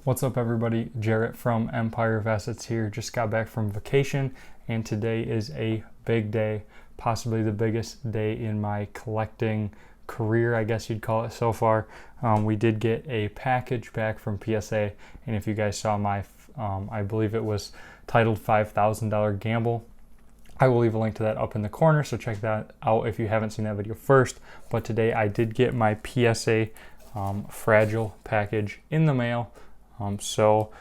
What's up everybody, Jarrett from Empire of Assets here. Just got back from vacation and today is a big day, possibly the biggest day in my collecting career, I guess you'd call it so far. We did get a package back from PSA, and if you guys saw my, I believe it was titled $5,000 gamble. I will leave a link to that up in the corner, so check that out if you haven't seen that video first. But today I did get my PSA fragile package in the mail. So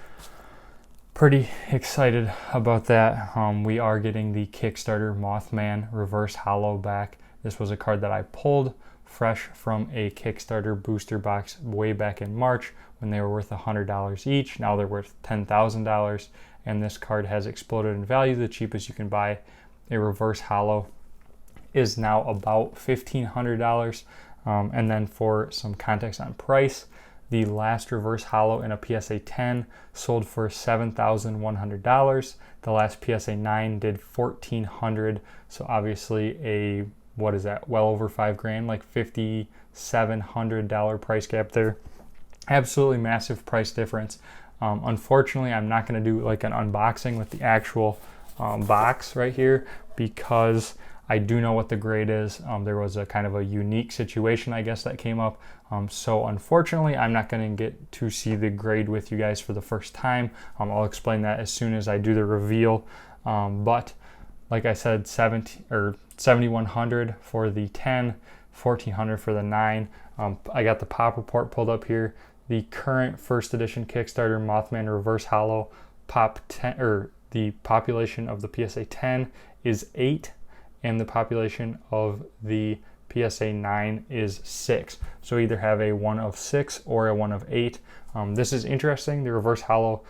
pretty excited about that. We are getting the Kickstarter Mothman reverse holo back. This was a card that I pulled fresh from a Kickstarter booster box way back in March when they were worth $100 each. Now they're worth $10,000, and this card has exploded in value. The cheapest you can buy a reverse holo is now about $1,500. And then for some context on price, the last reverse holo in a PSA 10 sold for $7,100. The last PSA 9 did $1,400. So obviously what is that? Well over $5,000, like $5,700 price gap there. Absolutely massive price difference. Unfortunately, I'm not going to do like an unboxing with the actual box right here because I do know what the grade is. There was a kind of a unique situation, I guess, that came up. So unfortunately, I'm not going to get to see the grade with you guys for the first time. I'll explain that as soon as I do the reveal. But like I said, $7,100 for the 10, $1,400 for the 9. I got the pop report pulled up here. The current first edition Kickstarter Mothman reverse holo pop 10, or the population of the PSA 10 is 8. And the population of the PSA 9 is 6. So either have a 1 of 6 or a 1 of 8. This is interesting. The reverse holo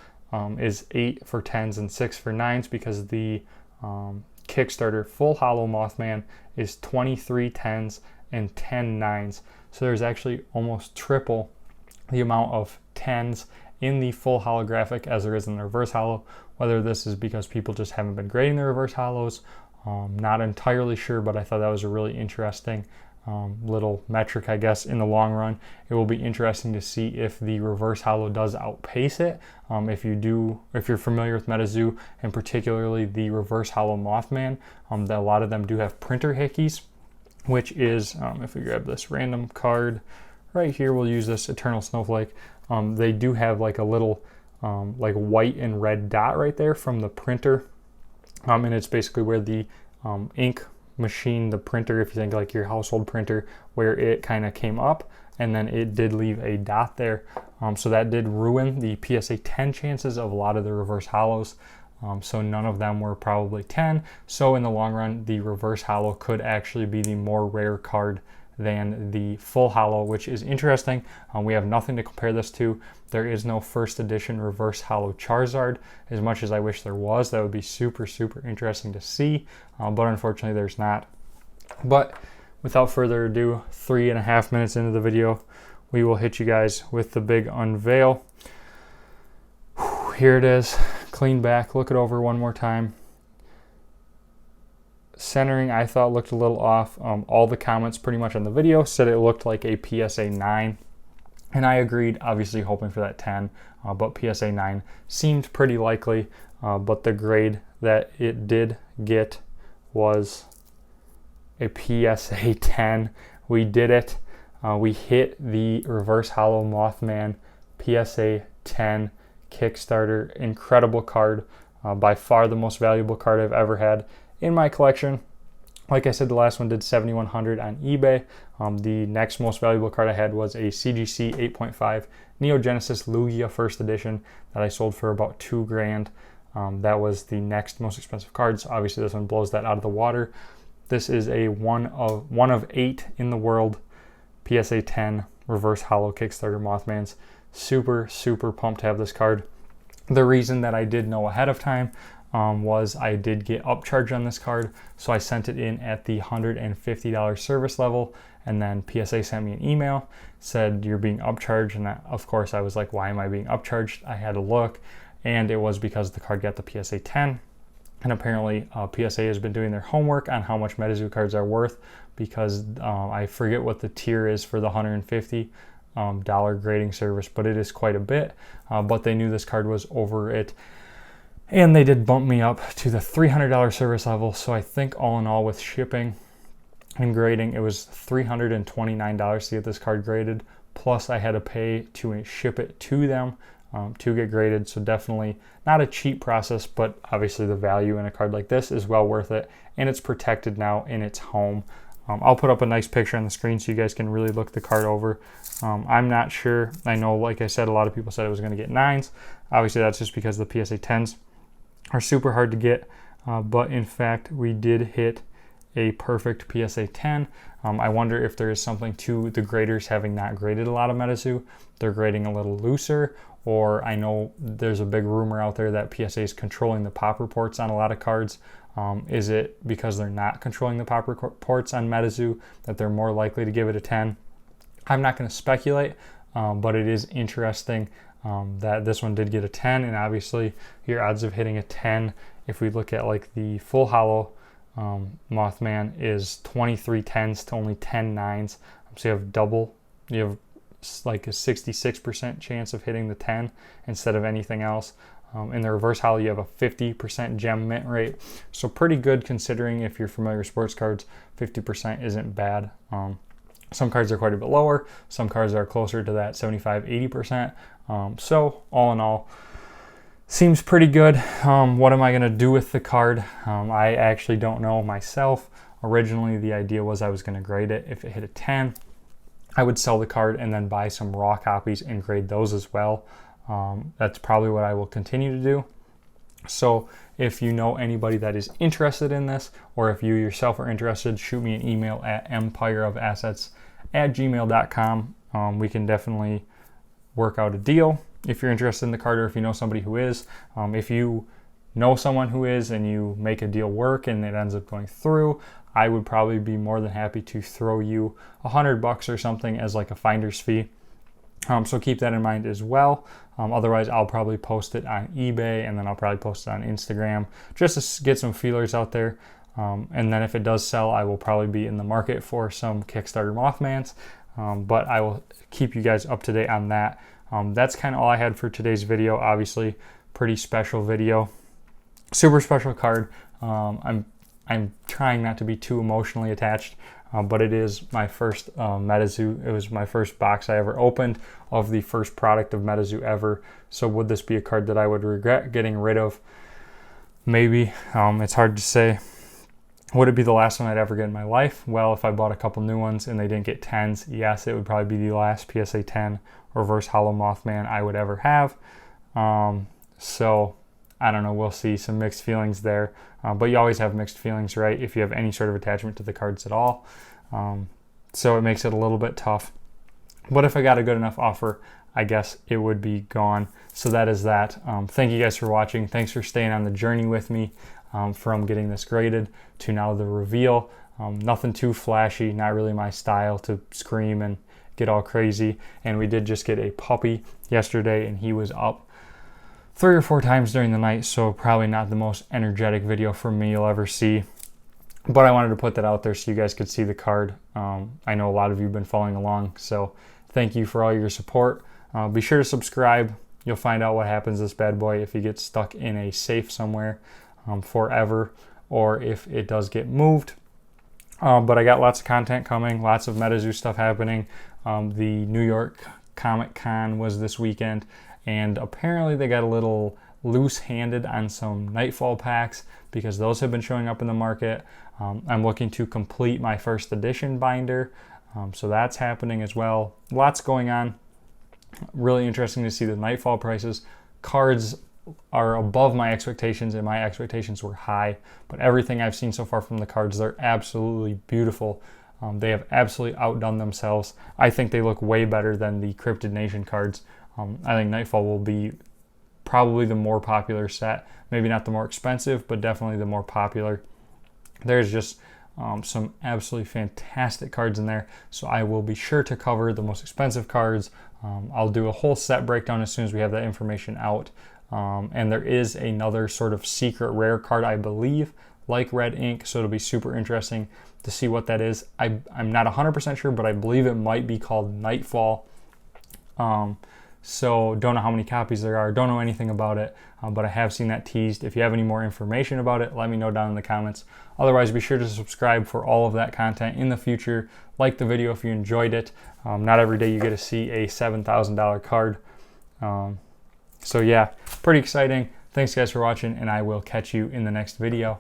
is 8 for 10s and 6 for 9s because the Kickstarter full holo Mothman is 23 10s and 10 9s. So there's actually almost triple the amount of 10s in the full holographic as there is in the reverse holo. Whether this is because people just haven't been grading the reverse holos, not entirely sure, but I thought that was a really interesting little metric, I guess, in the long run. It will be interesting to see if the reverse holo does outpace it. If you're familiar with Metazoo, and particularly the reverse holo Mothman, that a lot of them do have printer hickeys, which is, if we grab this random card right here, we'll use this Eternal Snowflake. They do have like a little like white and red dot right there from the printer. And it's basically where the ink machine, the printer, if you think like your household printer, where it kind of came up and then it did leave a dot there. So that did ruin the PSA 10 chances of a lot of the reverse holos. So none of them were probably 10. So in the long run, the reverse holo could actually be the more rare card than the full holo, which is interesting. We have nothing to compare this to. There is no first edition reverse holo Charizard. As much as I wish there was, that would be super, super interesting to see, but unfortunately there's not. But without further ado, 3.5 minutes into the video, we will hit you guys with the big unveil. Here it is, clean back. Look it over one more time. Centering, I thought, looked a little off. All the comments pretty much on the video said it looked like a PSA 9, and I agreed, obviously hoping for that 10, but PSA 9 seemed pretty likely, but the grade that it did get was a PSA 10. We did it. We hit the reverse holo Mothman PSA 10 Kickstarter. Incredible card, by far the most valuable card I've ever had in my collection. Like I said, the last one did $7,100 on eBay. The next most valuable card I had was a CGC 8.5 Neo Genesis Lugia first edition that I sold for about $2,000. That was the next most expensive card, so obviously this one blows that out of the water. This is a one of 8 in the world PSA 10 reverse holo Kickstarter Mothmans. Super, super pumped to have this card. The reason that I did know ahead of time was I did get upcharged on this card, so I sent it in at the $150 service level, and then PSA sent me an email, said you're being upcharged, and of course I was like, why am I being upcharged? I had to look, and it was because the card got the PSA 10, and apparently PSA has been doing their homework on how much Metazoo cards are worth, because I forget what the tier is for the 150, dollar grading service, but it is quite a bit. But they knew this card was over it, and they did bump me up to the $300 service level. So I think all in all, with shipping and grading, it was $329 to get this card graded. Plus I had to pay to ship it to them to get graded. So definitely not a cheap process, but obviously the value in a card like this is well worth it, and it's protected now in its home. I'll put up a nice picture on the screen so you guys can really look the card over. I'm not sure. I know, like I said, a lot of people said it was going to get 9s. Obviously that's just because the PSA 10s are super hard to get, but in fact we did hit a perfect PSA 10. I wonder if there is something to the graders having not graded a lot of Metazoo. They're grading a little looser, or I know there's a big rumor out there that PSA is controlling the pop reports on a lot of cards. Is it because they're not controlling the pop reports on Metazoo that they're more likely to give it a 10? I'm not going to speculate, but it is interesting that this one did get a 10, and obviously your odds of hitting a 10, if we look at like the full hollow Mothman, is 23 10s to only 10 9s. So you have like a 66% chance of hitting the 10 instead of anything else. In the reverse hollow, you have a 50% gem mint rate. So pretty good considering, if you're familiar with sports cards, 50% isn't bad. Some cards are quite a bit lower. Some cards are closer to that 75-80%. So all in all, seems pretty good. What am I going to do with the card? I actually don't know myself. Originally, the idea was I was going to grade it. If it hit a 10, I would sell the card and then buy some raw copies and grade those as well. That's probably what I will continue to do. So if you know anybody that is interested in this, or if you yourself are interested, shoot me an email at empireofassets@gmail.com. We can definitely work out a deal if you're interested in the card, or if you know somebody who is. If you know someone who is and you make a deal work and it ends up going through, I would probably be more than happy to throw you $100 or something as like a finder's fee. So keep that in mind as well. Otherwise, I'll probably post it on eBay, and then I'll probably post it on Instagram just to get some feelers out there. And then if it does sell, I will probably be in the market for some Kickstarter Mothmans. But I will keep you guys up to date on that. That's kind of all I had for today's video. Obviously, pretty special video. Super special card. I'm trying not to be too emotionally attached. But it is my first Metazoo. It was my first box I ever opened of the first product of Metazoo ever. So would this be a card that I would regret getting rid of? Maybe. It's hard to say. Would it be the last one I'd ever get in my life? Well, if I bought a couple new ones and they didn't get 10s, yes, it would probably be the last PSA 10 reverse hollow Mothman I would ever have. So I don't know. We'll see. Some mixed feelings there. But you always have mixed feelings, right? If you have any sort of attachment to the cards at all. So it makes it a little bit tough. But if I got a good enough offer, I guess it would be gone. So that is that. Thank you guys for watching. Thanks for staying on the journey with me from getting this graded to now the reveal. Nothing too flashy, not really my style to scream and get all crazy. And we did just get a puppy yesterday, and he was up 3 or 4 times during the night, so probably not the most energetic video from me you'll ever see. But I wanted to put that out there so you guys could see the card. I know a lot of you have been following along, so thank you for all your support. Be sure to subscribe. You'll find out what happens to this bad boy if he gets stuck in a safe somewhere forever, or if it does get moved. But I got lots of content coming, lots of Metazoo stuff happening. The New York Comic Con was this weekend, and apparently they got a little loose-handed on some Nightfall packs because those have been showing up in the market. I'm looking to complete my first edition binder, so that's happening as well. Lots going on. Really interesting to see the Nightfall prices. Cards are above my expectations, and my expectations were high, but everything I've seen so far from the cards, they're absolutely beautiful. They have absolutely outdone themselves. I think they look way better than the Cryptid Nation cards. I think Nightfall will be probably the more popular set. Maybe not the more expensive, but definitely the more popular. There's just some absolutely fantastic cards in there, so I will be sure to cover the most expensive cards. I'll do a whole set breakdown as soon as we have that information out. And there is another sort of secret rare card, I believe, like red ink, so it'll be super interesting to see what that is. I'm not 100% sure, but I believe it might be called Nightfall. So don't know how many copies there are, don't know anything about it, but I have seen that teased. If you have any more information about it, let me know down in the comments. Otherwise, be sure to subscribe for all of that content in the future. Like the video if you enjoyed it. Not every day you get to see a $7,000 card. So yeah, pretty exciting. Thanks guys for watching, and I will catch you in the next video.